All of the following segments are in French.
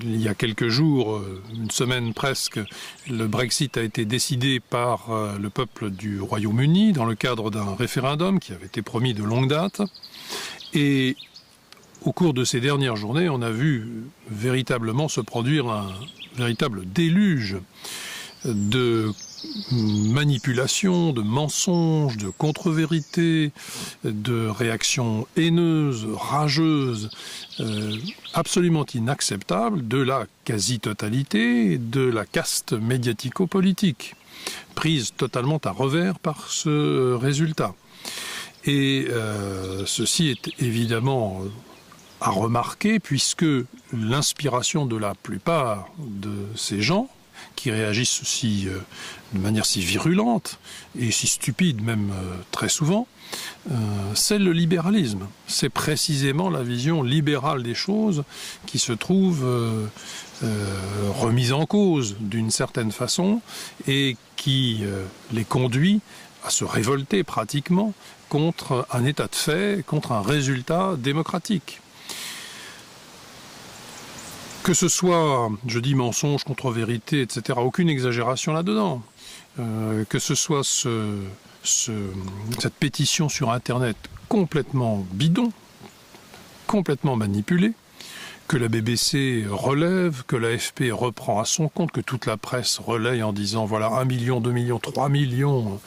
il y a quelques jours, une semaine presque, le Brexit a été décidé par le peuple du Royaume-Uni dans le cadre d'un référendum qui avait été promis de longue date. Et au cours de ces dernières journées, on a vu véritablement se produire un véritable déluge de manipulations, de mensonges, de contre-vérités, de réactions haineuses, rageuses, absolument inacceptables de la quasi-totalité de la caste médiatico-politique, prise totalement à revers par ce résultat. Et ceci est évidemment à remarquer puisque l'inspiration de la plupart de ces gens qui réagissent aussi de manière si virulente et si stupide même très souvent, c'est le libéralisme. C'est précisément la vision libérale des choses qui se trouve remise en cause d'une certaine façon et qui les conduit à se révolter pratiquement contre un état de fait, contre un résultat démocratique. Que ce soit, je dis mensonge, contre-vérité, etc., aucune exagération là-dedans. Que ce soit cette pétition sur Internet complètement bidon, complètement manipulée, que la BBC relève, que l'AFP reprend à son compte, que toute la presse relaye en disant voilà 1 million, 2 millions, 3 millions...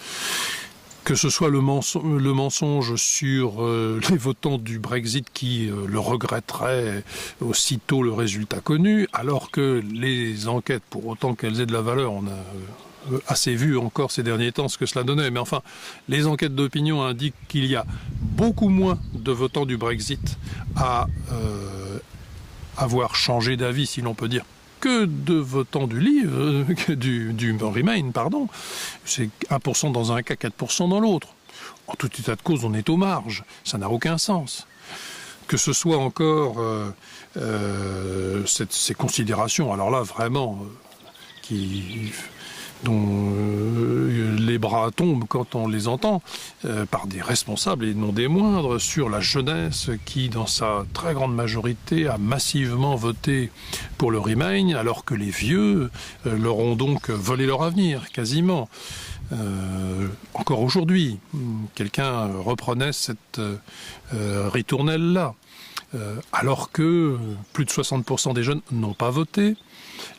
Que ce soit le mensonge sur les votants du Brexit qui le regretteraient aussitôt le résultat connu, alors que les enquêtes, pour autant qu'elles aient de la valeur, on a assez vu encore ces derniers temps ce que cela donnait, mais enfin, les enquêtes d'opinion indiquent qu'il y a beaucoup moins de votants du Brexit à avoir changé d'avis, si l'on peut dire, que de votants du livre, du Remain, pardon. C'est 1% dans un cas, 4% dans l'autre. En tout état de cause, on est aux marges. Ça n'a aucun sens. Que ce soit encore ces considérations, alors là, vraiment, dont les bras tombent quand on les entend, par des responsables et non des moindres, sur la jeunesse qui, dans sa très grande majorité, a massivement voté pour le Remain, alors que les vieux leur ont donc volé leur avenir, quasiment. Encore aujourd'hui, quelqu'un reprenait cette ritournelle-là, alors que plus de 60% des jeunes n'ont pas voté,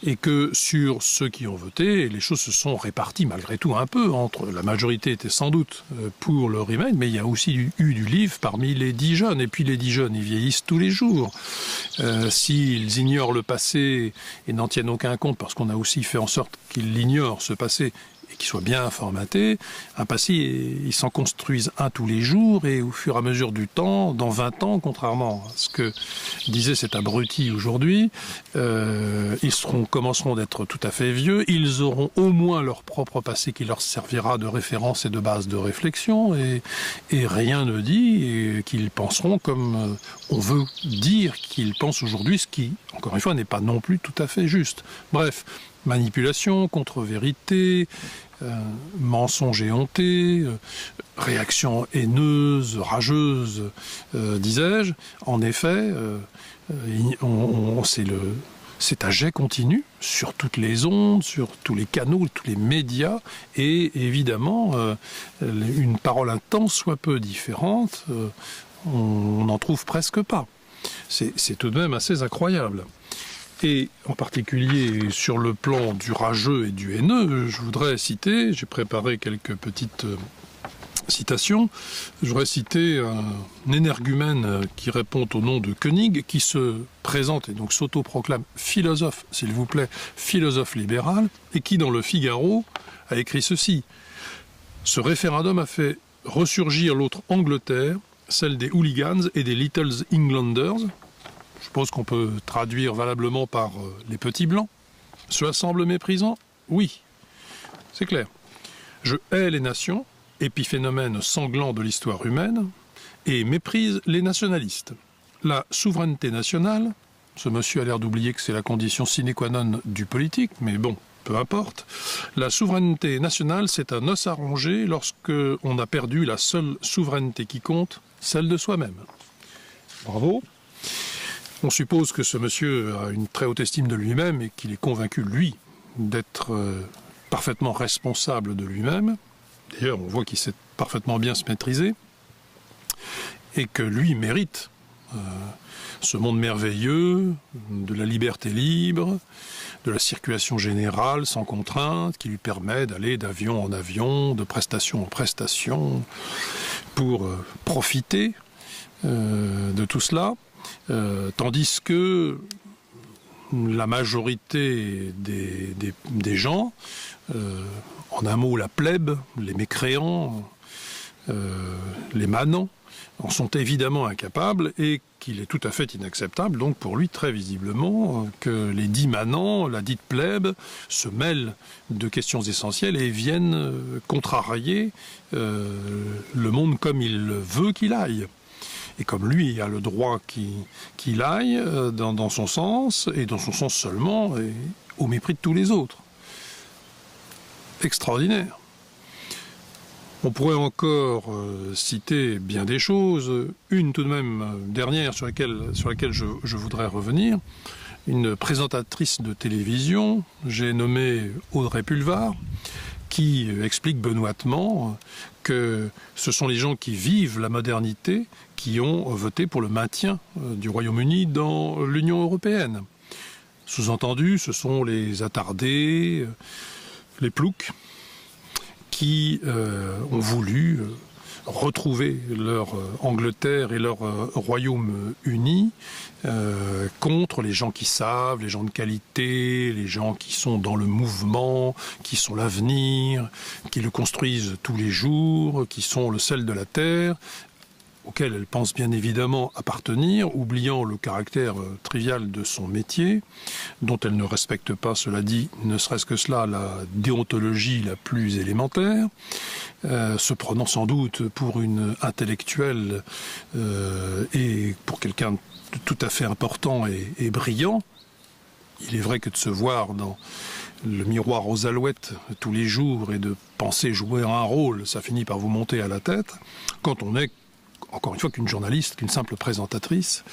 et que sur ceux qui ont voté, les choses se sont réparties malgré tout un peu. La majorité était sans doute pour le Remain, mais il y a aussi eu du livre parmi les 10 jeunes. Et puis les 10 jeunes, ils vieillissent tous les jours. S'ils ignorent le passé et n'en tiennent aucun compte, parce qu'on a aussi fait en sorte qu'ils l'ignorent, ce passé, et qu'ils soient bien formatés, un passé, ils s'en construisent un tous les jours, et au fur et à mesure du temps, dans 20 ans, contrairement à ce que disait cet abruti aujourd'hui, ils commenceront d'être tout à fait vieux, ils auront au moins leur propre passé qui leur servira de référence et de base de réflexion, et rien ne dit qu'ils penseront comme on veut dire qu'ils pensent aujourd'hui, ce qui, encore une fois, n'est pas non plus tout à fait juste. Bref, manipulation, contre-vérité, mensonge éhonté, réaction haineuse, rageuse, disais-je. En effet, c'est à jet continu sur toutes les ondes, sur tous les canaux, tous les médias, et évidemment, une parole un tant soit peu différente, on n'en trouve presque pas. C'est tout de même assez incroyable. Et en particulier sur le plan du rageux et du haineux, je voudrais citer, j'ai préparé quelques petites citations, je voudrais citer un énergumène qui répond au nom de Koenig, qui se présente et donc s'autoproclame philosophe, s'il vous plaît, philosophe libéral, et qui dans le Figaro a écrit ceci. Ce référendum a fait ressurgir l'autre Angleterre, celle des hooligans et des Little Englanders. Je pense qu'on peut traduire valablement par les petits blancs. Cela semble méprisant? Oui, c'est clair. Je hais les nations, épiphénomène sanglant de l'histoire humaine, et méprise les nationalistes. La souveraineté nationale, ce monsieur a l'air d'oublier que c'est la condition sine qua non du politique, mais bon, peu importe. La souveraineté nationale, c'est un os à ronger lorsqu'on a perdu la seule souveraineté qui compte, celle de soi-même. Bravo. On suppose que ce monsieur a une très haute estime de lui-même et qu'il est convaincu, lui, d'être parfaitement responsable de lui-même. D'ailleurs, on voit qu'il sait parfaitement bien se maîtriser et que lui mérite ce monde merveilleux, de la liberté libre, de la circulation générale sans contrainte, qui lui permet d'aller d'avion en avion, de prestation en prestation, pour profiter de tout cela, tandis que la majorité des gens, en un mot la plèbe, les mécréants, les manants, en sont évidemment incapables et qu'il est tout à fait inacceptable, donc pour lui très visiblement, que les dits manants, la dite plèbe, se mêlent de questions essentielles et viennent contrarier le monde comme il veut qu'il aille. Et comme lui a le droit qu'il aille dans son sens, et dans son sens seulement, et au mépris de tous les autres. Extraordinaire. On pourrait encore citer bien des choses. Une tout de même dernière sur laquelle je voudrais revenir. Une présentatrice de télévision, j'ai nommé Audrey Pulvar, qui explique benoîtement que ce sont les gens qui vivent la modernité qui ont voté pour le maintien du Royaume-Uni dans l'Union européenne. Sous-entendu, ce sont les attardés, les ploucs, qui ont voulu retrouver leur Angleterre et leur royaume uni contre les gens qui savent, les gens de qualité, les gens qui sont dans le mouvement, qui sont l'avenir, qui le construisent tous les jours, qui sont le sel de la terre, auquel elle pense bien évidemment appartenir, oubliant le caractère trivial de son métier, dont elle ne respecte pas, cela dit, ne serait-ce que cela, la déontologie la plus élémentaire, se prenant sans doute pour une intellectuelle et pour quelqu'un de tout à fait important et brillant. Il est vrai que de se voir dans le miroir aux alouettes tous les jours et de penser jouer un rôle, ça finit par vous monter à la tête, quand on est encore une fois qu'une journaliste, qu'une simple présentatrice,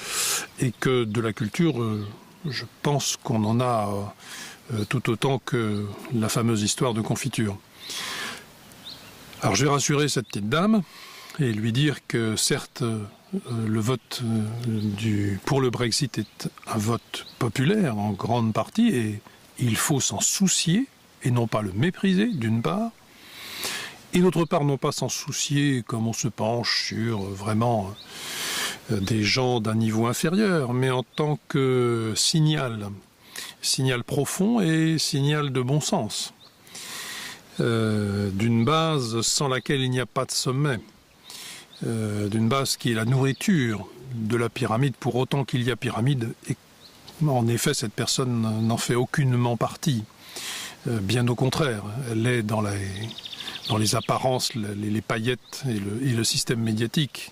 et que de la culture, je pense qu'on en a tout autant que la fameuse histoire de confiture. Alors je vais rassurer cette petite dame et lui dire que certes, le vote pour le Brexit est un vote populaire en grande partie, et il faut s'en soucier et non pas le mépriser, d'une part, et d'autre part, non pas s'en soucier comme on se penche sur vraiment des gens d'un niveau inférieur, mais en tant que signal profond et signal de bon sens, d'une base sans laquelle il n'y a pas de sommet, d'une base qui est la nourriture de la pyramide, pour autant qu'il y a pyramide, et en effet cette personne n'en fait aucunement partie, bien au contraire, elle est dans les apparences, les paillettes et le système médiatique.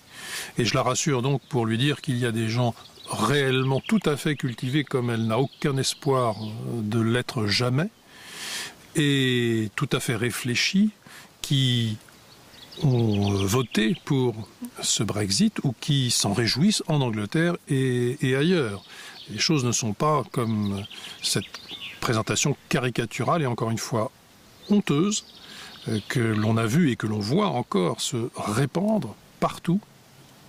Et je la rassure donc pour lui dire qu'il y a des gens réellement tout à fait cultivés, comme elle n'a aucun espoir de l'être jamais, et tout à fait réfléchis, qui ont voté pour ce Brexit ou qui s'en réjouissent en Angleterre et ailleurs. Les choses ne sont pas comme cette présentation caricaturale et encore une fois honteuse que l'on a vu et que l'on voit encore se répandre partout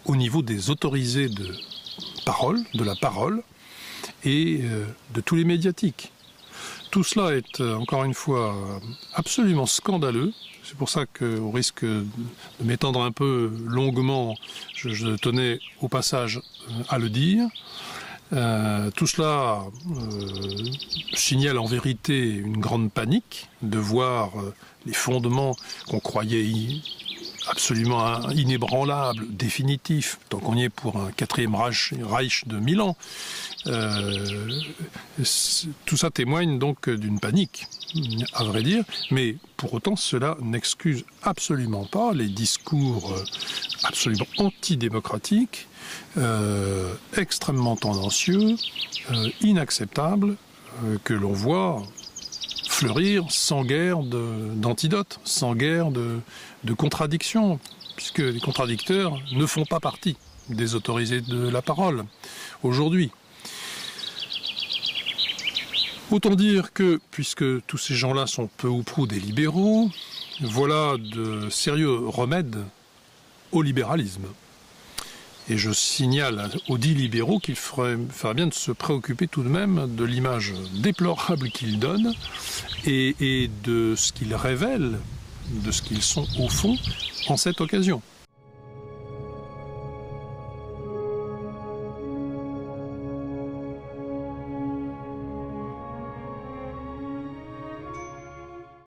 au niveau des autorisés de parole, de la parole et de tous les médiatiques. Tout cela est encore une fois absolument scandaleux. C'est pour ça qu'au risque de m'étendre un peu longuement, je tenais au passage à le dire. Tout cela signale en vérité une grande panique de voir les fondements qu'on croyait absolument inébranlables, définitifs, tant qu'on y est pour un quatrième Reich de 1000 ans. Tout ça témoigne donc d'une panique, à vrai dire, mais pour autant cela n'excuse absolument pas les discours absolument antidémocratiques, extrêmement tendancieux, inacceptables, que l'on voit fleurir sans guère d'antidote, sans guère de contradictions, puisque les contradicteurs ne font pas partie des autorisés de la parole aujourd'hui. Autant dire que, puisque tous ces gens-là sont peu ou prou des libéraux, voilà de sérieux remèdes au libéralisme. Et je signale aux dits libéraux qu'il ferait bien de se préoccuper tout de même de l'image déplorable qu'ils donnent et de ce qu'ils révèlent, de ce qu'ils sont au fond en cette occasion.